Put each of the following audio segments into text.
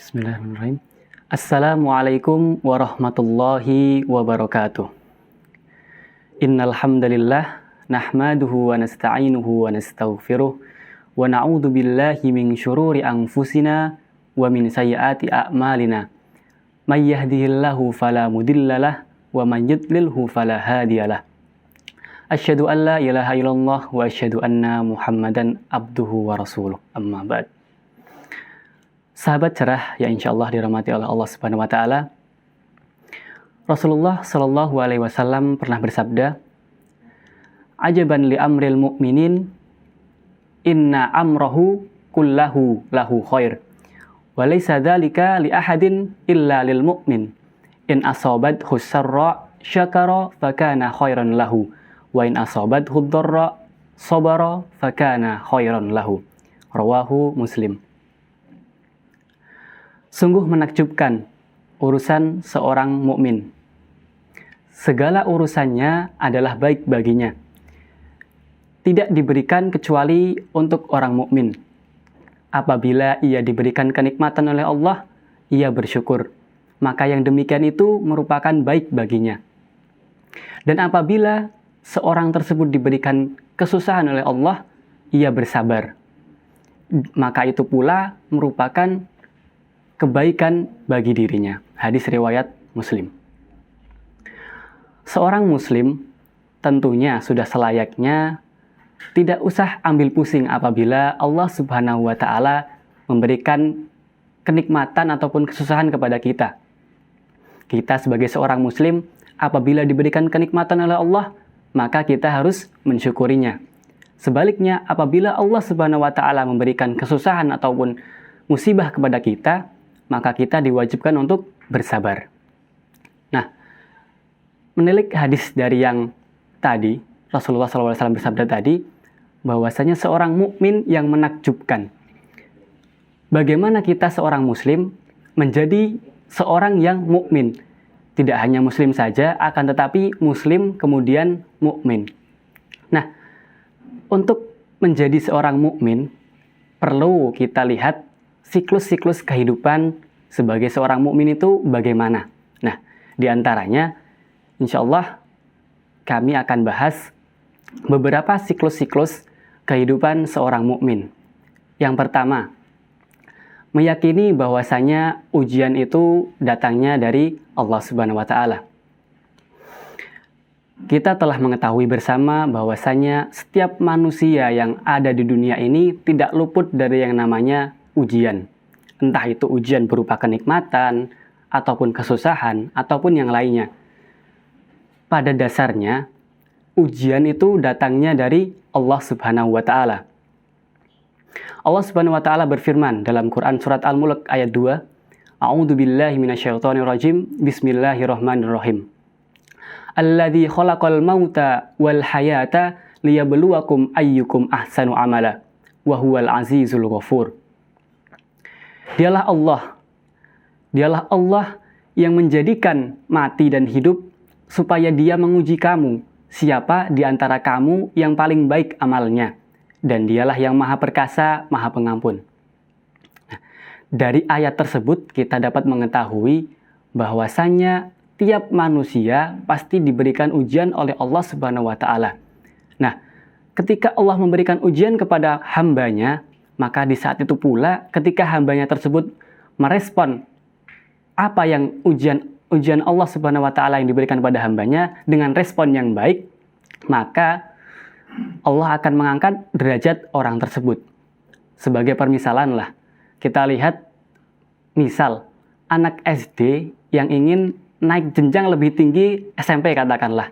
Bismillahirrahmanirrahim. Assalamualaikum warahmatullahi wabarakatuh. Innal hamdalillah nahmaduhu wa nasta'inuhu wa nastaghfiruh wa na'udzu billahi min syururi anfusina wa min sayyiati a'malina. May yahdihillahu fala mudhillalah wa man yudlilhu fala hadiyalah. Asyhadu an la ilaha illallah wa asyhadu anna Muhammadan abduhu wa rasuluh. Amma ba'd. Sahabat cerah yang insyaallah dirahmati oleh Allah Subhanahu wa taala. Rasulullah Shallallahu alaihi wasallam pernah bersabda, "Ajaban li amril mu'minin, inna amrahu kullahu lahu khair. Wa laysa dzalika li ahadin illa lil mu'min. In asabathu syarra syakara fakana khairan lahu, wa in asabathu dharra sabara fakana khairan lahu." Rawahu Muslim. Sungguh menakjubkan urusan seorang mukmin. Segala urusannya adalah baik baginya. Tidak diberikan kecuali untuk orang mukmin. Apabila ia diberikan kenikmatan oleh Allah, ia bersyukur. Maka yang demikian itu merupakan baik baginya. Dan apabila seorang tersebut diberikan kesusahan oleh Allah, ia bersabar. Maka itu pula merupakan kebaikan bagi dirinya. Hadis riwayat Muslim. Seorang Muslim tentunya sudah selayaknya tidak usah ambil pusing apabila Allah Subhanahu wa taala memberikan kenikmatan ataupun kesusahan kepada kita. Kita sebagai seorang Muslim, apabila diberikan kenikmatan oleh Allah, maka kita harus mensyukurinya. Sebaliknya, apabila Allah Subhanahu wa taala memberikan kesusahan ataupun musibah kepada kita, maka kita diwajibkan untuk bersabar. Nah, menilik hadis dari yang tadi, Rasulullah SAW bersabda tadi, bahwasanya seorang mukmin yang menakjubkan. Bagaimana kita seorang muslim menjadi seorang yang mukmin? Tidak hanya muslim saja, akan tetapi muslim kemudian mukmin. Nah, untuk menjadi seorang mukmin, perlu kita lihat siklus-siklus kehidupan sebagai seorang mukmin itu bagaimana. Nah, diantaranya insya Allah kami akan bahas beberapa siklus-siklus kehidupan seorang mukmin. Yang pertama, meyakini bahwasanya ujian itu datangnya dari Allah Subhanahu wa taala. Kita telah mengetahui bersama bahwasanya setiap manusia yang ada di dunia ini tidak luput dari yang namanya ujian. Entah itu ujian berupa kenikmatan, ataupun kesusahan, ataupun yang lainnya. Pada dasarnya, ujian itu datangnya dari Allah Subhanahu wa taala. Allah Subhanahu wa taala berfirman dalam Quran surat Al-Mulk ayat 2, A'udzu billahi minasyaitonir rajim. Bismillahirrahmanirrahim. Alladzi khalaqal mauta wal hayata liyabluwakum ayyukum ahsanu amala wa huwal azizul ghafur. Dialah Allah yang menjadikan mati dan hidup supaya Dia menguji kamu, siapa di antara kamu yang paling baik amalnya, dan Dialah yang Maha Perkasa, Maha Pengampun. Nah, dari ayat tersebut kita dapat mengetahui bahwasannya tiap manusia pasti diberikan ujian oleh Allah Subhanahu wa taala. Nah, ketika Allah memberikan ujian kepada hambanya, maka di saat itu pula ketika hambanya tersebut merespon apa yang ujian Allah Subhanahu wa taala yang diberikan pada hambanya dengan respon yang baik, maka Allah akan mengangkat derajat orang tersebut. Sebagai permisalan lah, kita lihat misal anak SD yang ingin naik jenjang lebih tinggi SMP katakanlah.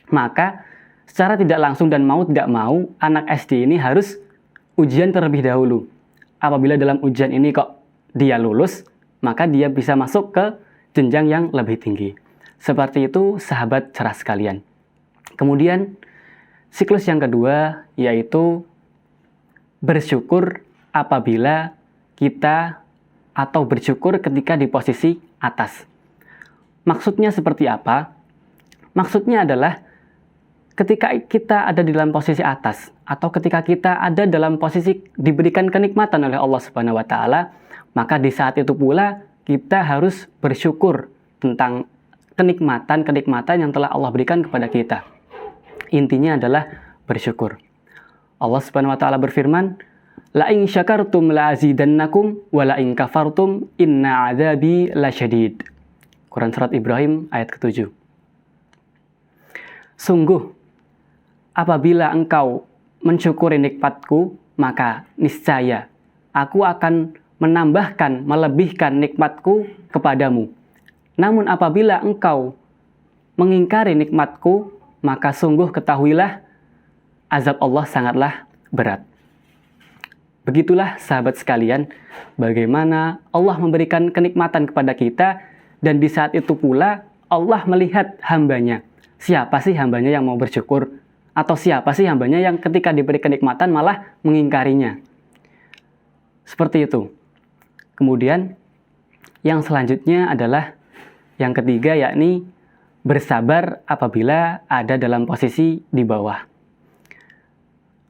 Maka secara tidak langsung dan mau tidak mau anak SD ini harus ujian terlebih dahulu. Apabila dalam ujian ini kok dia lulus, maka dia bisa masuk ke jenjang yang lebih tinggi. Seperti itu sahabat cerah sekalian. Kemudian siklus yang kedua yaitu bersyukur apabila kita atau bersyukur ketika di posisi atas. Maksudnya seperti apa? Maksudnya adalah ketika kita ada di dalam posisi atas atau ketika kita ada dalam posisi diberikan kenikmatan oleh Allah Subhanahu wa taala, Maka di saat itu pula kita harus bersyukur tentang kenikmatan yang telah Allah berikan kepada kita. Intinya adalah bersyukur. Allah Subhanahu wa taala berfirman, "La in syakartum la azidannakum wa la in kafartum inna 'adzabi lasyadid." Quran surat Ibrahim ayat ke-7. Sungguh, apabila engkau mensyukuri nikmatku, maka niscaya aku akan menambahkan, melebihkan nikmatku kepadamu. Namun apabila engkau mengingkari nikmatku, maka sungguh ketahuilah azab Allah sangatlah berat. Begitulah sahabat sekalian, bagaimana Allah memberikan kenikmatan kepada kita, dan di saat itu pula Allah melihat hambanya. Siapa sih hambanya yang mau bersyukur? Atau siapa sih hambanya yang ketika diberi kenikmatan malah mengingkarinya? Seperti itu. Kemudian yang selanjutnya adalah yang ketiga, yakni bersabar apabila ada dalam posisi di bawah.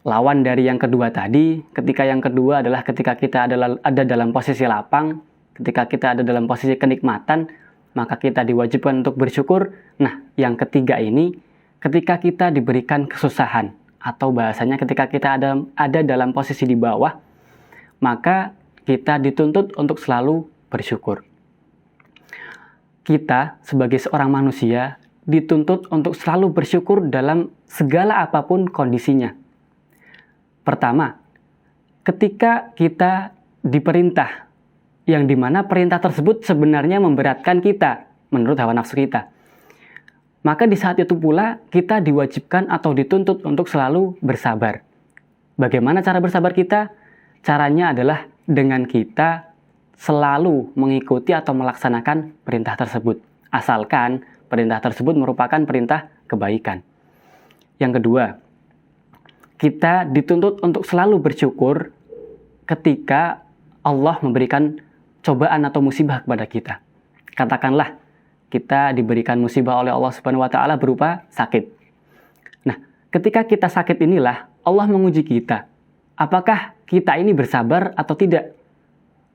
Lawan dari yang kedua tadi, ketika yang kedua adalah ketika kita ada dalam posisi lapang, ketika kita ada dalam posisi kenikmatan, maka kita diwajibkan untuk bersyukur. Nah, yang ketiga ini, ketika kita diberikan kesusahan, atau bahasanya ketika kita ada dalam posisi di bawah, maka kita dituntut untuk selalu bersyukur. Kita sebagai seorang manusia dituntut untuk selalu bersyukur dalam segala apapun kondisinya. Pertama, ketika kita diperintah, yang dimana perintah tersebut sebenarnya memberatkan kita menurut hawa nafsu kita, maka di saat itu pula kita diwajibkan atau dituntut untuk selalu bersabar. Bagaimana cara bersabar kita? Caranya adalah dengan kita selalu mengikuti atau melaksanakan perintah tersebut, asalkan perintah tersebut merupakan perintah kebaikan. Yang kedua, kita dituntut untuk selalu bersyukur ketika Allah memberikan cobaan atau musibah kepada kita. Katakanlah kita diberikan musibah oleh Allah Subhanahu wa taala berupa sakit. Nah, ketika kita sakit inilah Allah menguji kita. Apakah kita ini bersabar atau tidak?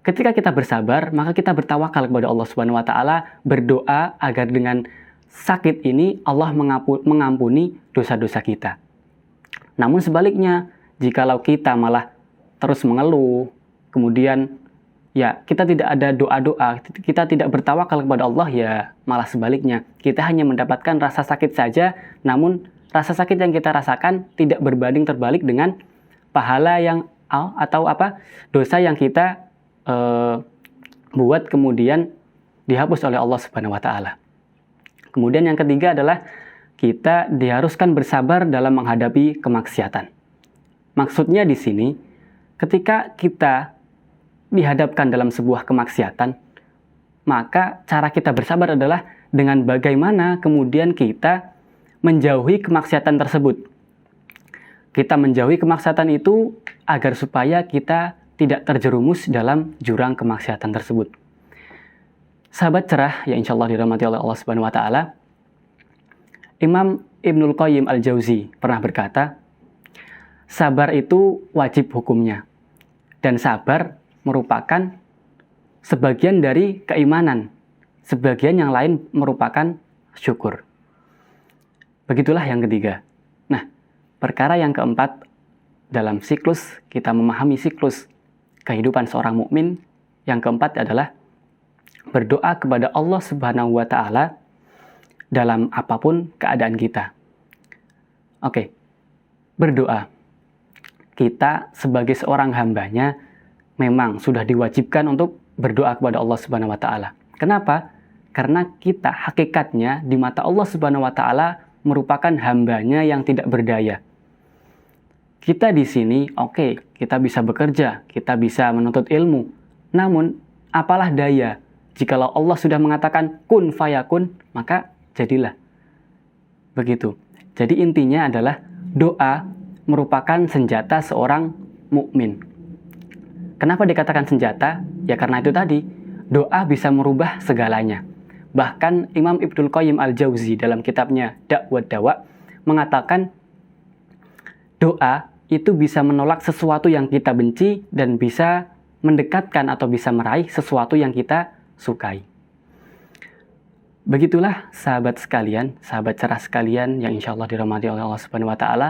Ketika kita bersabar, maka kita bertawakal kepada Allah Subhanahu wa taala, berdoa agar dengan sakit ini Allah mengampuni dosa-dosa kita. Namun sebaliknya, jikalau kita malah terus mengeluh, kemudian ya kita tidak ada doa-doa, kita tidak bertawakal kepada Allah, ya malah sebaliknya. Kita hanya mendapatkan rasa sakit saja, namun rasa sakit yang kita rasakan tidak berbanding terbalik dengan pahala yang dosa yang kita buat kemudian dihapus oleh Allah Subhanahu wa taala. Kemudian yang ketiga adalah kita diharuskan bersabar dalam menghadapi kemaksiatan. Maksudnya di sini, ketika kita dihadapkan dalam sebuah kemaksiatan, maka cara kita bersabar adalah dengan bagaimana kemudian kita menjauhi kemaksiatan tersebut. Kita menjauhi kemaksiatan itu agar supaya kita tidak terjerumus dalam jurang kemaksiatan tersebut. Sahabat cerah, ya insya Allah dirahmati oleh Allah Subhanahu wa taala, Imam Ibnul Qayyim Al-Jauzi pernah berkata, sabar itu wajib hukumnya, dan sabar merupakan sebagian dari keimanan, sebagian yang lain merupakan syukur. Begitulah yang ketiga. Nah, perkara yang keempat, dalam siklus, kita memahami siklus kehidupan seorang mukmin, yang keempat adalah berdoa kepada Allah Subhanahu wa taala dalam apapun keadaan kita. Oke, berdoa. Kita sebagai seorang hambanya memang sudah diwajibkan untuk berdoa kepada Allah Subhanahu wa taala. Kenapa? Karena kita hakikatnya di mata Allah Subhanahu wa taala merupakan hambanya yang tidak berdaya. Kita di sini, kita bisa bekerja, kita bisa menuntut ilmu. Namun, apalah daya jikalau Allah sudah mengatakan kun fayakun, maka jadilah. Begitu. Jadi intinya adalah doa merupakan senjata seorang mukmin. Kenapa dikatakan senjata? Ya karena itu tadi, doa bisa merubah segalanya. Bahkan Imam Ibnul Qayyim Al-Jauzi dalam kitabnya Da'wat Dawa mengatakan doa itu bisa menolak sesuatu yang kita benci dan bisa mendekatkan atau bisa meraih sesuatu yang kita sukai. Begitulah sahabat sekalian, sahabat cerah sekalian yang insya Allah dirahmati oleh Allah Subhanahu wa Ta'ala,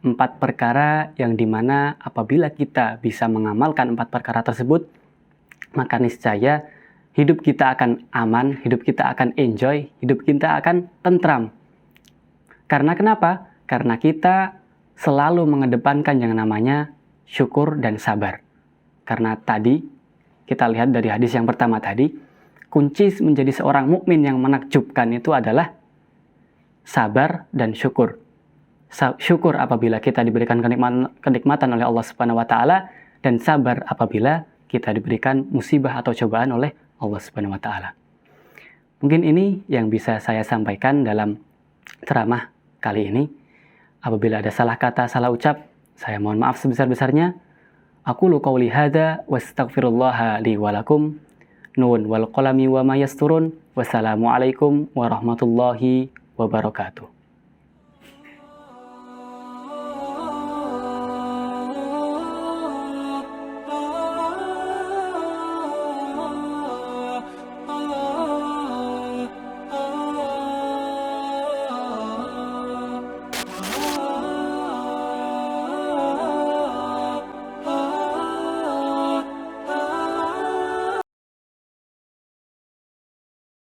4 perkara yang dimana apabila kita bisa mengamalkan 4 perkara tersebut, maka niscaya hidup kita akan aman, hidup kita akan enjoy, hidup kita akan tentram. Karena kenapa? Karena kita selalu mengedepankan yang namanya syukur dan sabar. Karena tadi kita lihat dari hadis yang pertama tadi, kunci menjadi seorang mukmin yang menakjubkan itu adalah sabar dan syukur. Syukur apabila kita diberikan kenikmatan oleh Allah Subhanahu wa Ta'ala, dan sabar apabila kita diberikan musibah atau cobaan oleh Allah Subhanahu wa Ta'ala. Mungkin ini yang bisa saya sampaikan dalam ceramah kali ini. Apabila ada salah kata, salah ucap, saya mohon maaf sebesar-besarnya. Aqulu qouli hadza wastaghfirullaha li wa lakum. Nun wal qalami wa ma yasturun. Wassalamualaikum warahmatullahi wabarakatuh.